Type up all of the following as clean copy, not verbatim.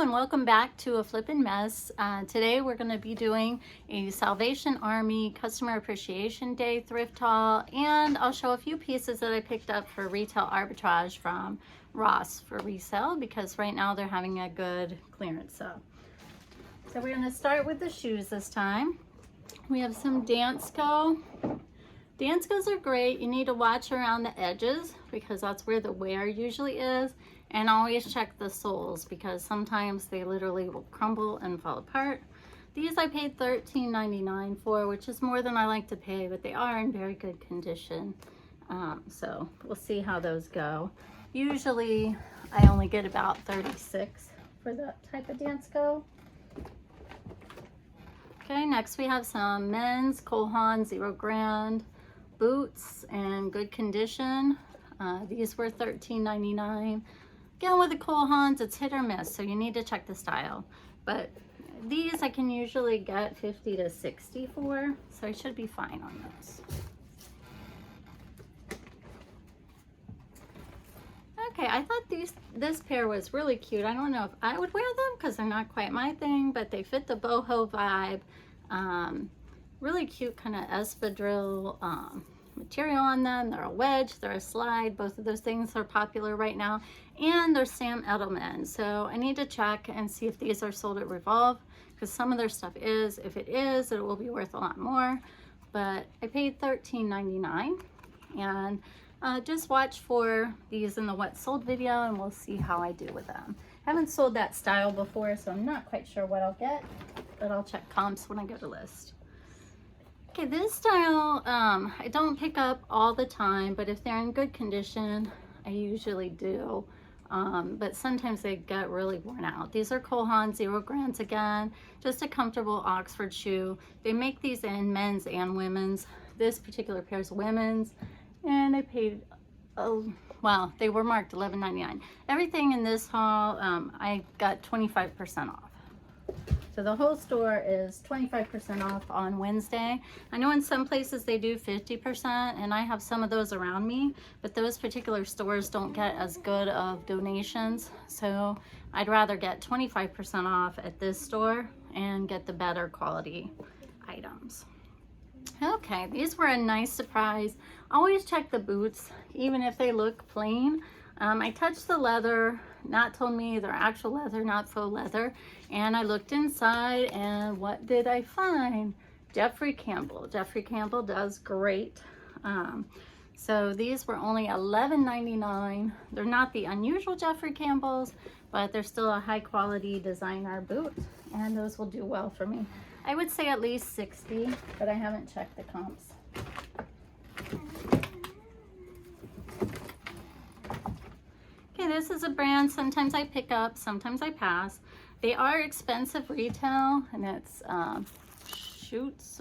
and welcome back to A Flippin' Mess. Today we're going to be doing a Salvation Army Customer Appreciation Day thrift haul, and I'll show a few pieces that I picked up for retail arbitrage from Ross for resale because right now they're having a good clearance sale. So we're going to start with the shoes this time. We have some Dansko. Danskos are great. You need to watch around the edges because that's where the wear usually is. And always check the soles because sometimes they literally will crumble and fall apart. These I paid $13.99 for, which is more than I like to pay, but they are in very good condition. So we'll see how those go. Usually I only get about 36 for that type of Dansko. Okay, next we have some men's Cole Haan 0 Grand boots in good condition. These were $13.99. Again, with the Cole Haans, it's hit or miss, so you need to check the style. But these I can usually get 50 to 60 for, so I should be fine on those. Okay, I thought this pair was really cute. I don't know if I would wear them because they're not quite my thing, but they fit the boho vibe. Really cute kind of espadrille material on them. They're a wedge, they're a slide. Both of those things are popular right now, and they're Sam Edelman. So I need to check and see if these are sold at Revolve because some of their stuff is. If it is, it will be worth a lot more, but I paid $13.99. And just watch for these in the what sold video and we'll see how I do with them. I haven't sold that style before, so I'm not quite sure what I'll get, but I'll check comps when I go to list. Okay, this style I don't pick up all the time, but if they're in good condition, I usually do. But sometimes they get really worn out. These are Cole Haan 0 Grands again, just a comfortable Oxford shoe. They make these in men's and women's. This particular pair is women's, and I paid, well, they were marked $11.99. Everything in this haul, I got 25% off. So the whole store is 25% off on Wednesday. I know in some places they do 50%, and I have some of those around me, but those particular stores don't get as good of donations. So I'd rather get 25% off at this store and get the better quality items. Okay, these were a nice surprise. Always check the boots, even if they look plain. I touched the leather. Not told me they're actual leather, not faux leather. And I looked inside, and what did I find? Jeffrey Campbell. Jeffrey Campbell does great. So these were only $11.99. They're not the unusual Jeffrey Campbells, but they're still a high quality designer boot, and those will do well for me. I would say at least 60, but I haven't checked the comps. Okay, this is a brand sometimes I pick up, sometimes I pass. They are expensive retail, and it's Schultz.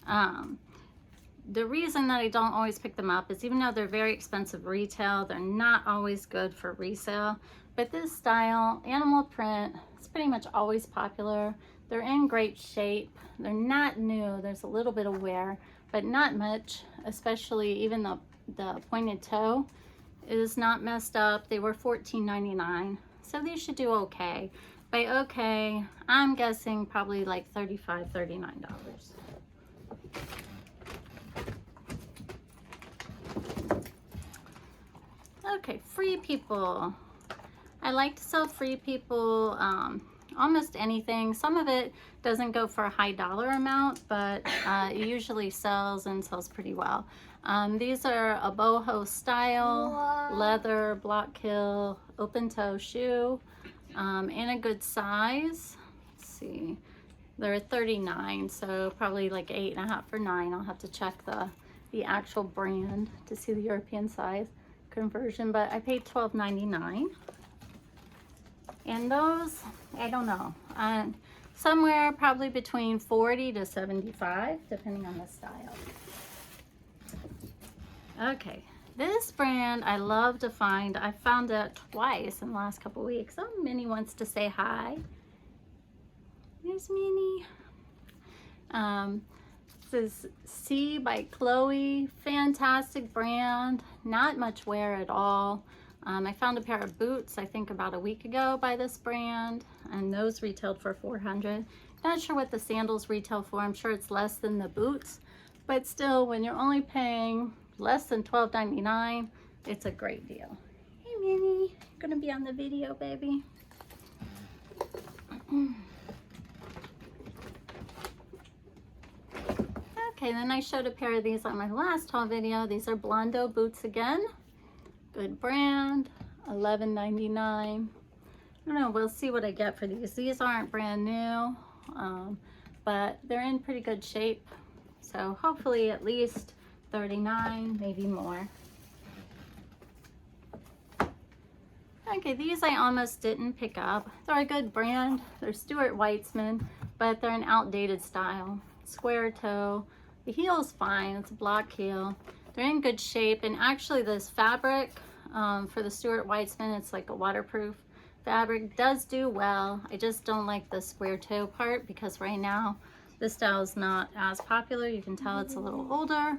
The reason that I don't always pick them up is even though they're very expensive retail, they're not always good for resale. But this style, animal print, it's pretty much always popular. They're in great shape. They're not new. There's a little bit of wear, but not much, especially even the pointed toe is not messed up. They were $14.99, so these should do okay. By okay, I'm guessing probably like $35, $39. Okay, Free People. I like to sell Free People almost anything. Some of it doesn't go for a high dollar amount, but it usually sells and sells pretty well. These are a boho style, leather, block heel, open toe shoe, in a good size. Let's see, they're 39, so probably like 8.5 or 9. I'll have to check the actual brand to see the European size conversion, but I paid $12.99. And those, I don't know, somewhere probably between 40 to 75, depending on the style. Okay, this brand I love to find. I found it twice in the last couple weeks. Oh, Minnie wants to say hi. There's Minnie. This is C by Chloe. Fantastic brand. Not much wear at all. I found a pair of boots, I think about a week ago by this brand, and those retailed for $400. Not sure what the sandals retail for. I'm sure it's less than the boots, but still, when you're only paying less than $12.99, it's a great deal. Hey Minnie, you're gonna be on the video, baby. Okay, then I showed a pair of these on my last haul video. These are Blondo boots again. Good brand, $11.99. I don't know, we'll see what I get for these. These aren't brand new, but they're in pretty good shape. So hopefully at least $39, maybe more. Okay, these I almost didn't pick up. They're a good brand. They're Stuart Weitzman, but they're an outdated style. Square toe. The heel's fine. It's a block heel. They're in good shape, and actually this fabric for the Stuart Weitzman, it's like a waterproof fabric, does do well. I just don't like the square toe part because right now this style is not as popular. You can tell it's a little older,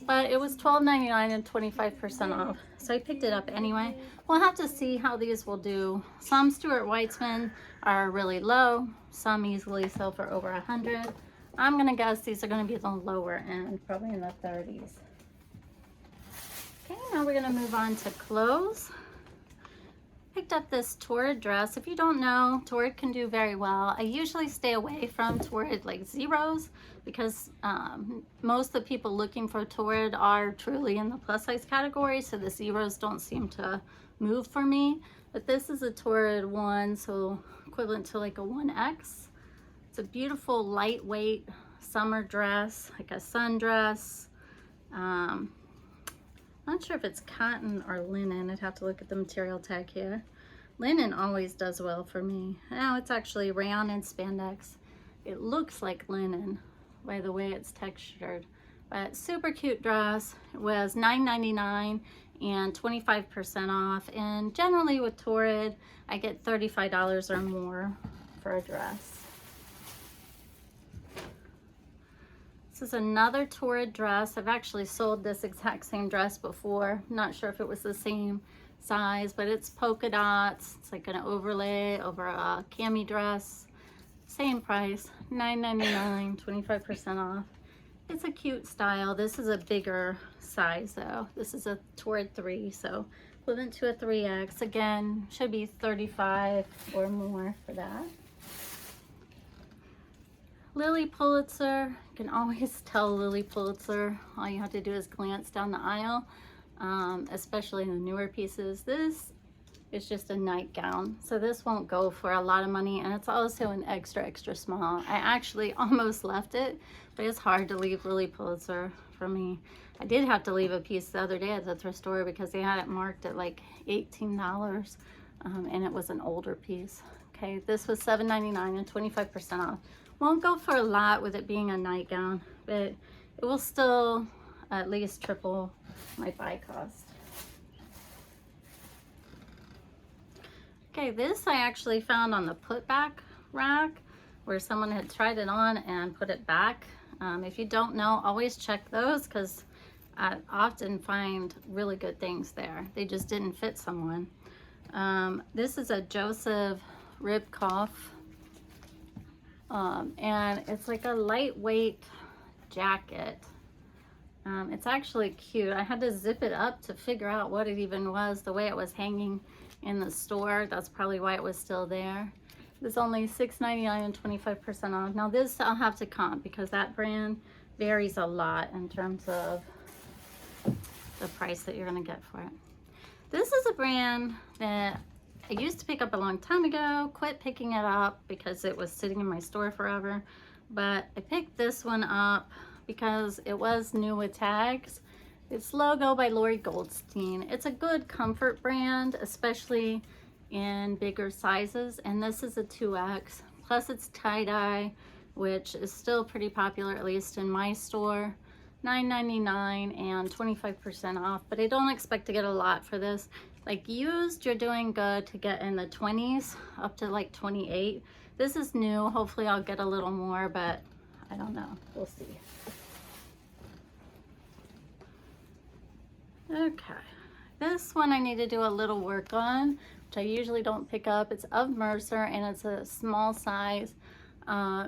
but it was $12.99 and 25% off, so I picked it up anyway. We'll have to see how these will do. Some Stuart Weitzman are really low, some easily sell for over $100. I'm gonna guess these are gonna be the lower end, probably in the 30s. Okay, now we're gonna move on to clothes. Picked up this Torrid dress. If you don't know, Torrid can do very well. I usually stay away from Torrid like zeros because most of the people looking for Torrid are truly in the plus size category, so the zeros don't seem to move for me. But this is a Torrid 1, so equivalent to like a 1X. It's a beautiful lightweight summer dress, like a sundress. Not sure if it's cotton or linen. I'd have to look at the material tag here. Linen always does well for me. Now it's actually rayon and spandex. It looks like linen by the way it's textured, but super cute dress. It was $9.99 and 25% off, and generally with Torrid I get $35 or more for a dress. This is another Torrid dress. I've actually sold this exact same dress before. I'm not sure if it was the same size, but it's polka dots. It's like an overlay over a cami dress. Same price, $9.99, 25% off. It's a cute style. This is a bigger size though. This is a Torrid 3, so equivalent to a 3X. Again, should be $35 or more for that. Lily Pulitzer, you can always tell Lily Pulitzer. All you have to do is glance down the aisle, especially in the newer pieces. This is just a nightgown, so this won't go for a lot of money, and it's also an extra small. I actually almost left it, but it's hard to leave Lily Pulitzer for me. I did have to leave a piece the other day at the thrift store because they had it marked at like $18, and it was an older piece. Okay, this was $7.99 and 25% off. Won't go for a lot with it being a nightgown, but it will still at least triple my buy cost. Okay, this I actually found on the put back rack where someone had tried it on and put it back. If you don't know, always check those because I often find really good things there. They just didn't fit someone. This is a Joseph Ribkoff. And it's like a lightweight jacket. It's actually cute. I had to zip it up to figure out what it even was, the way it was hanging in the store. That's probably why it was still there. It's only $6.99 and 25% off. Now this I'll have to comp because that brand varies a lot in terms of the price that you're gonna get for it. This is a brand that I used to pick up a long time ago, quit picking it up because it was sitting in my store forever, but I picked this one up because it was new with tags. It's Logo by Lori Goldstein. It's a good comfort brand, especially in bigger sizes, and this is a 2X. Plus it's tie-dye, which is still pretty popular, at least in my store. $9.99 and 25% off, but I don't expect to get a lot for this. Like used, you're doing good to get in the 20s up to like 28. This is new. Hopefully I'll get a little more, but I don't know. We'll see. Okay. This one I need to do a little work on, which I usually don't pick up. It's of Mercer and it's a small size,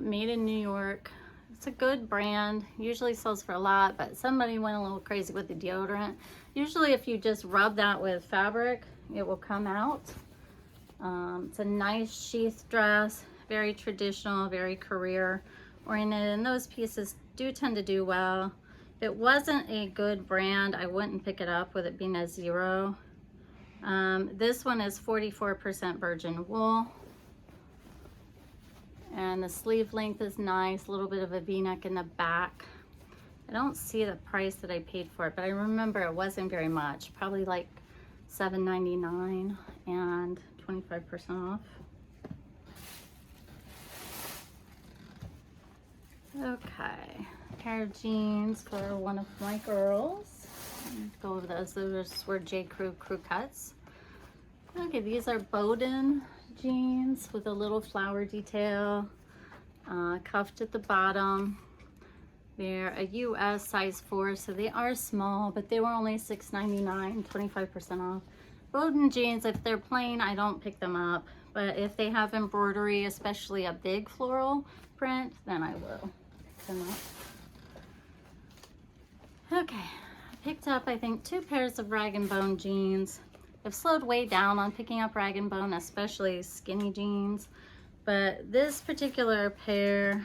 made in New York. It's a good brand, usually sells for a lot, but somebody went a little crazy with the deodorant. Usually if you just rub that with fabric, it will come out. It's a nice sheath dress, very traditional, very career oriented, and those pieces do tend to do well. If it wasn't a good brand, I wouldn't pick it up with it being a zero. This one is 44% virgin wool. And the sleeve length is nice, a little bit of a V-neck in the back. I don't see the price that I paid for it, but I remember it wasn't very much, probably like $7.99 and 25% off. Okay, pair of jeans for one of my girls. Go over those. Those were J. Crew cuts. Okay, these are Bowden jeans with a little flower detail, cuffed at the bottom. They're a US size 4, so they are small, but they were only $6.99, 25% off. Bowden jeans, if they're plain, I don't pick them up, but if they have embroidery, especially a big floral print, then I will pick them up. Okay, I picked up, I think, 2 pairs of Rag & Bone jeans. I've slowed way down on picking up Rag & Bone, especially skinny jeans, but this particular pair,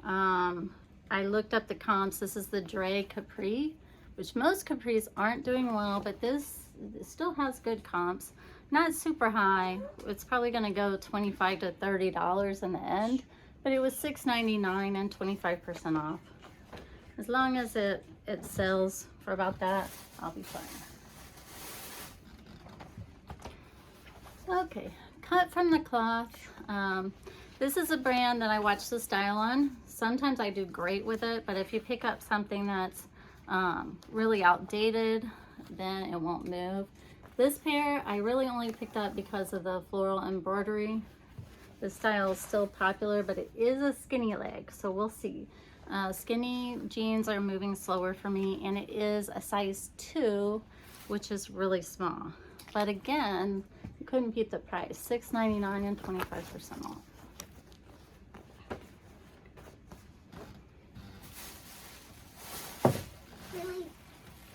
I looked up the comps. This is the Dre Capri, which most capris aren't doing well, but this still has good comps. Not super high. It's probably going to go $25 to $30 in the end, but it was $6.99 and 25% off. As long as it sells for about that, I'll be fine. Okay, cut from the cloth. This is a brand that I watch the style on. Sometimes I do great with it, but if you pick up something that's really outdated, then it won't move. This pair I really only picked up because of the floral embroidery. The style is still popular, but it is a skinny leg, so we'll see. Skinny jeans are moving slower for me, and it is a size 2, which is really small. But again, you couldn't beat the price, $6.99 and 25% off.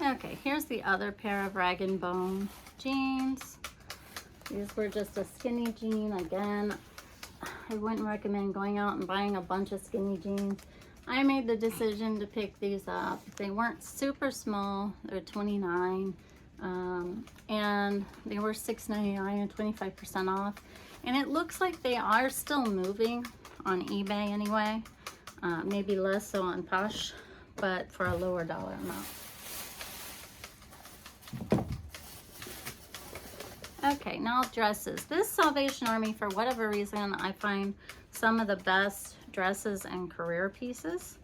Okay, here's the other pair of Rag & Bone jeans. These were just a skinny jean. Again, I wouldn't recommend going out and buying a bunch of skinny jeans. I made the decision to pick these up. They weren't super small. They're 29, and they were $6.99 and 25% off. And it looks like they are still moving on eBay anyway. Maybe less so on Posh, but for a lower dollar amount. Okay, now dresses. This Salvation Army, for whatever reason, I find some of the best dresses and career pieces.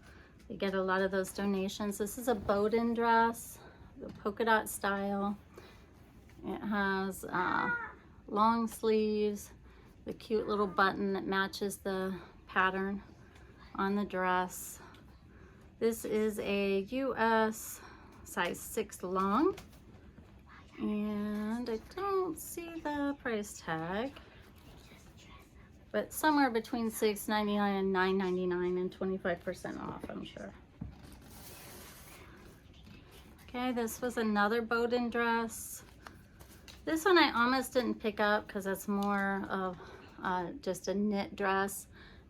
They get a lot of those donations. This is a Bowden dress, the polka dot style. It has long sleeves, the cute little button that matches the pattern on the dress. This is a US size 6 long. And I don't see the price tag, but somewhere between $6.99 and $9.99 and 25% off, I'm sure. Okay, this was another Bowden dress. This one I almost didn't pick up because it's more of just a knit dress,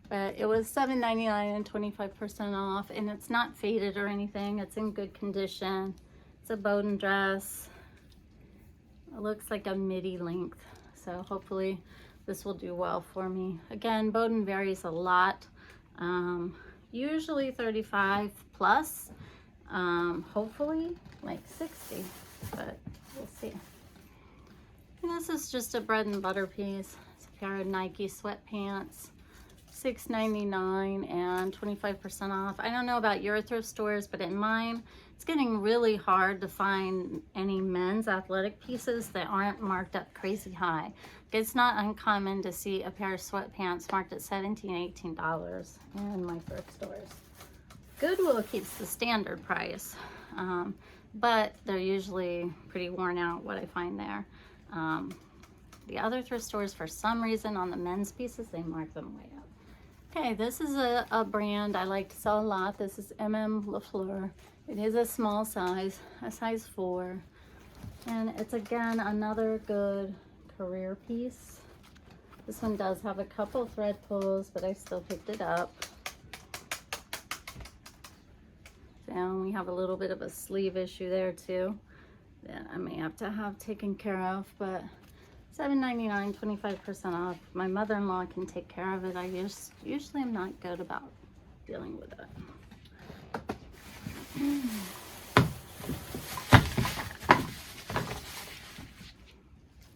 but it was $7.99 and 25% off, and it's not faded or anything. It's in good condition. It's a Bowden dress. It looks like a midi length, so hopefully this will do well for me. Again, Bowden varies a lot, usually 35 plus, hopefully like 60, but we'll see. And this is just a bread and butter piece. It's a pair of Nike sweatpants, $6.99 and 25% off. I don't know about your thrift stores, but in mine, it's getting really hard to find any men's athletic pieces that aren't marked up crazy high. It's not uncommon to see a pair of sweatpants marked at $17, $18 in my thrift stores. Goodwill keeps the standard price. but they're usually pretty worn out, what I find there. The other thrift stores, for some reason, on the men's pieces, they mark them way up. Okay, this is a brand I like to sell a lot. This is LaFleur. It is a small size, a size 4. And it's, again, another good career piece. This one does have a couple thread pulls, but I still picked it up. And we have a little bit of a sleeve issue there too that I may have to have taken care of, but $7.99, 25% off. My mother-in-law can take care of it. I usually am not good about dealing with it.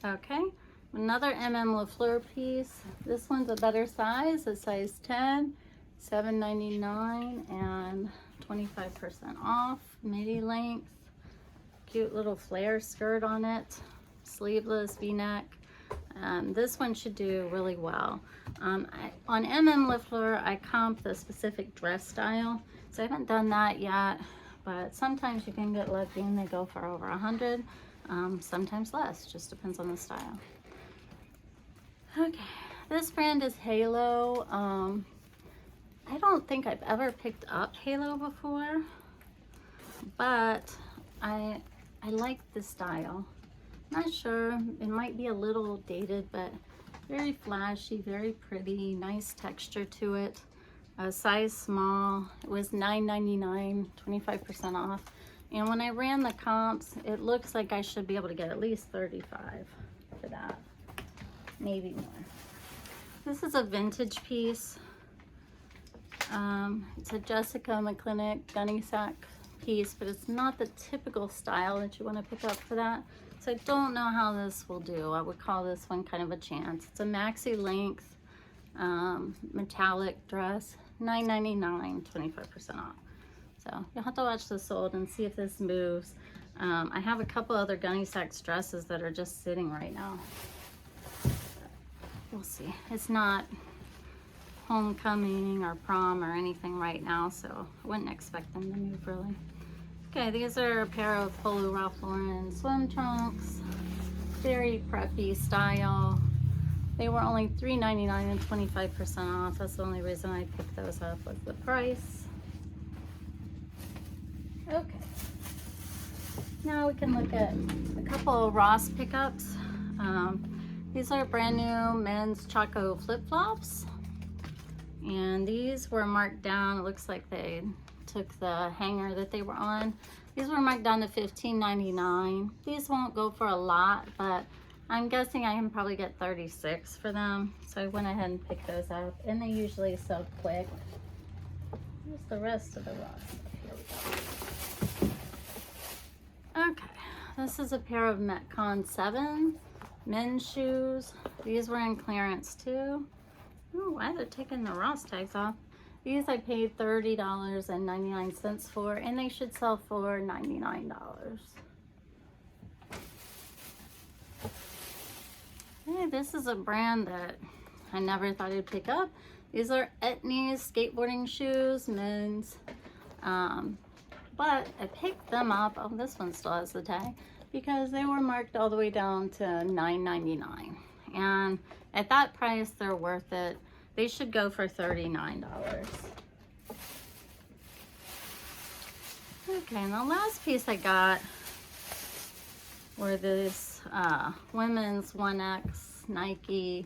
Okay, another LaFleur piece. This one's a better size, a size 10, $7.99 and 25% off. Midi length, cute little flare skirt on it, sleeveless V-neck. This one should do really well. On LaFleur, I comp the specific dress style, so I haven't done that yet, but sometimes you can get lucky and they go for over 100, sometimes less, just depends on the style. Okay, this brand is Halo. I don't think I've ever picked up Halo before, but I like the style. Not sure, it might be a little dated, but very flashy, very pretty, nice texture to it. A size small, it was $9.99, 25% off. And when I ran the comps, it looks like I should be able to get at least 35 for that, maybe more. This is a vintage piece. It's a Jessica McClinic gunny sack piece, but it's not the typical style that you want to pick up for that. So I don't know how this will do. I would call this one kind of a chance. It's a maxi length metallic dress, $9.99, 25% off. So you'll have to watch this sold and see if this moves. I have a couple other gunny sacks dresses that are just sitting right now. We'll see. It's not homecoming or prom or anything right now, so I wouldn't expect them to move really. Okay, these are a pair of Polo Ralph Lauren swim trunks, very preppy style. They were only $3.99 and 25% off. That's the only reason I picked those up, was the price. Okay, now we can look at a couple of Ross pickups. These are brand new men's Choco flip-flops. And these were marked down. It looks like they took the hanger that they were on. These were marked down to $15.99. These won't go for a lot, but I'm guessing I can probably get 36 for them. So I went ahead and picked those up, and they usually sell quick. Here's the rest of the Ross stuff. Here we go. Okay, this is a pair of Metcon 7 men's shoes. These were in clearance too. Oh, why they're taking the Ross tags off. These I paid $30.99 for, and they should sell for $99. Hey, this is a brand that I never thought I'd pick up. These are Etnies skateboarding shoes, men's. But I picked them up. Oh, this one still has the tag, because they were marked all the way down to $9.99. And at that price, they're worth it. They should go for $39. Okay, and the last piece I got were this women's 1X Nike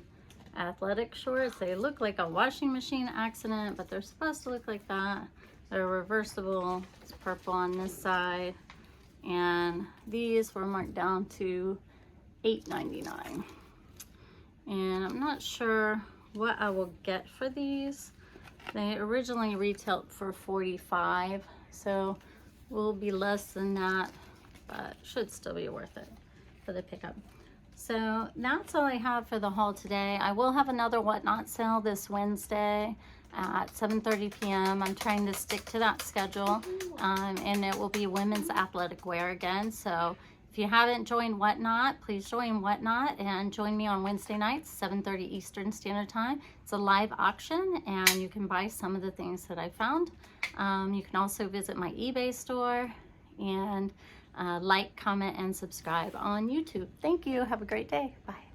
athletic shorts. They look like a washing machine accident, but they're supposed to look like that. They're reversible. It's purple on this side. And these were marked down to $8.99. And I'm not sure what I will get for these. They originally retailed for $45, so will be less than that, but should still be worth it for the pickup. So that's all I have for the haul today. I will have another Whatnot sale this Wednesday at 7:30 p.m. I'm trying to stick to that schedule, and it will be women's athletic wear again. So if you haven't joined Whatnot, please join Whatnot and join me on Wednesday nights, 7:30 Eastern Standard Time. It's a live auction, and you can buy some of the things that I found. You can also visit my eBay store, and like, comment, and subscribe on YouTube. Thank you. Have a great day. Bye.